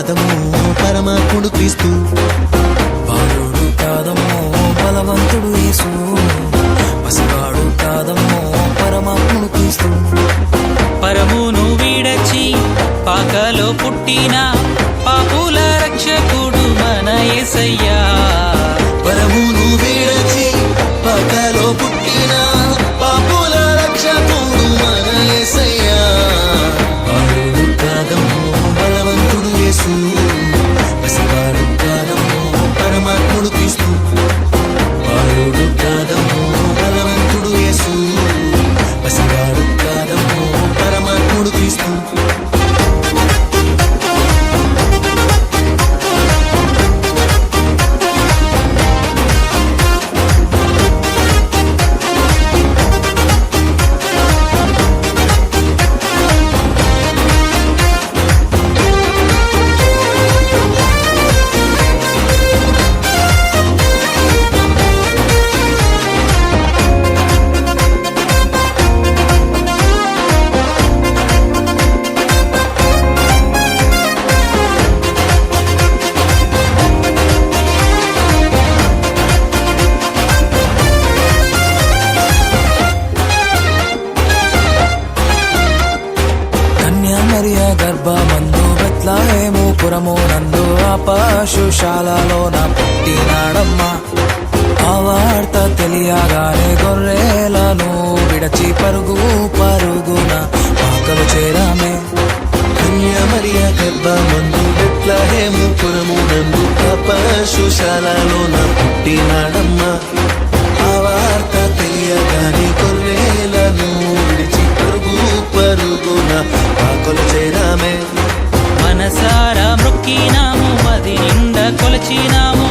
కాదమో పరమాత్ముడు క్రీస్తు, బాలుడు కాదమ్మో బలవంతుడు యేసు, పసివాడు కాదమ్మో పరమాత్ముడు క్రీస్తు. పరమును విడచి పాకలో పుట్టిన పాపుల రక్షకుడు మన యేసయ్యా. పరమును విడచి పాకలో పుట్టిన పాపుల రక్షకుడు మన యేసయ్యా. బాలుడు కాదమో బలవంతుడు యేసు, పసివాడు కాదమో పరమాత్ముడు క్రీస్తు, బాలుడు కాదమో బలవంతుడు యేసు, పసివాడు కాదమో పరమాత్ముడు క్రీస్తు. మరియా గర్భమందు బెత్లెహేము పురము నందు ఆపశుశాలలోన పుట్టినాడమ్మా. ఆ వార్త తెలియగానే గొర్రెలను విడచి పరుగు పరుగున పాకలు చేరామే. మరియా గర్భమందు బెత్లెహేము పురము నందు ఆపశుశాలలోన పుట్టినాడమ్మా. ఆ వార్త తెలియగానే గొర్రెలను విడిచి పరుగు పరుగున పాకలు చేరామే. మనసారా మొక్కినాము, మది నిండా కొలచినాము.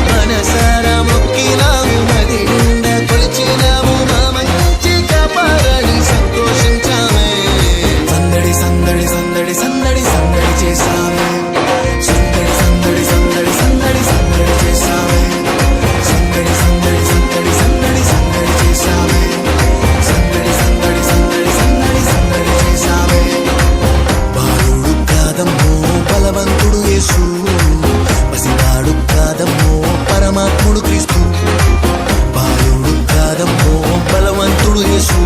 మనసారా మొక్కినాము, మది నిండా కొలిచినాము. మా మంచి కాపాడని సంతోషించామే. సందడి సందడి సందడి సందడి సందడి చేసామే. సందడి సందడి సందడి సందడి సందడి చేసామే. సందడి సందడి సందడి సందడి సందడి చేసామే. సందడి సందడి సందడి సందడి సందడి చేసామే. బాలుడు కాదమ్మో బలవంతుడు యేసు, పసివాడు కాదమ్మో పరమాత్ముడు క్రీస్తు, బాలుడు కాదమ్మో బలవంతుడు యేసు,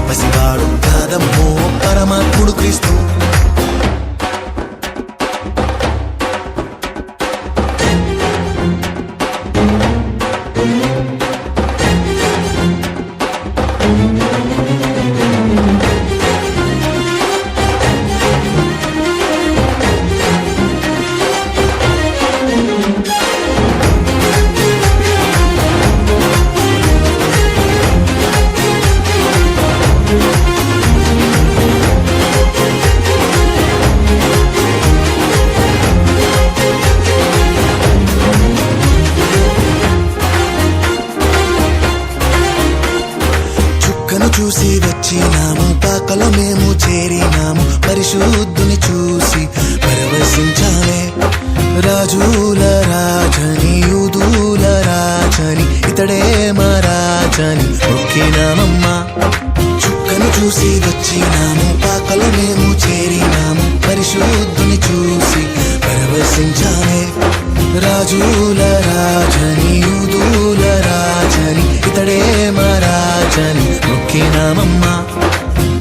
పసివాడు కాదమ్మో పరమాత్ముడు క్రీస్తు. చూసి వచ్చినాము, పాకలో మేము చేరినాము, పరిశుద్ధుని చూసి పరవశించామే. రాజుల రాజని యూదుల రాజని ఇతడే మా రాజని మొక్కినామమ్మా. చుక్కను చూసి వచ్చినాము, పాకలో మేము చేరినాము, పరిశుద్ధుని చూసి పరవశించామే. రాజుల రాజని యూదుల రాజని ఇతడే మా రాజని మొక్కినామమ్మా.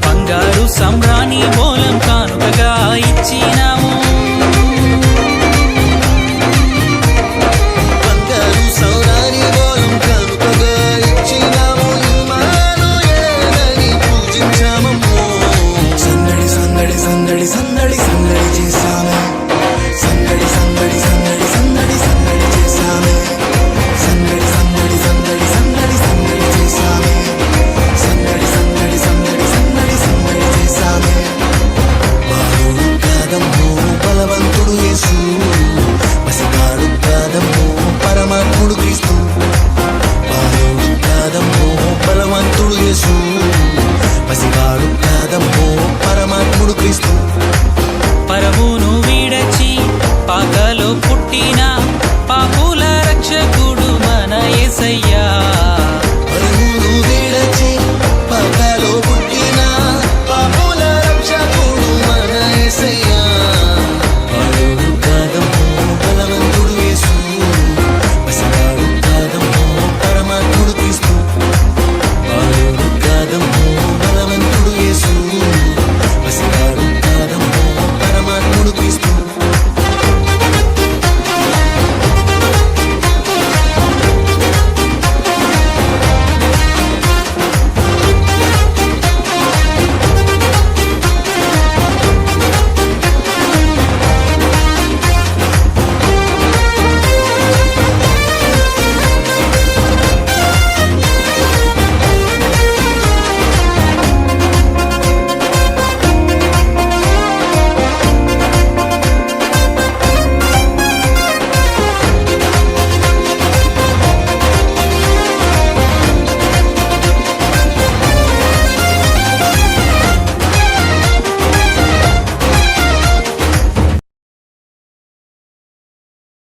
బంగారు సంబ్రాణి బోలం కానుకగా ఇచ్చిన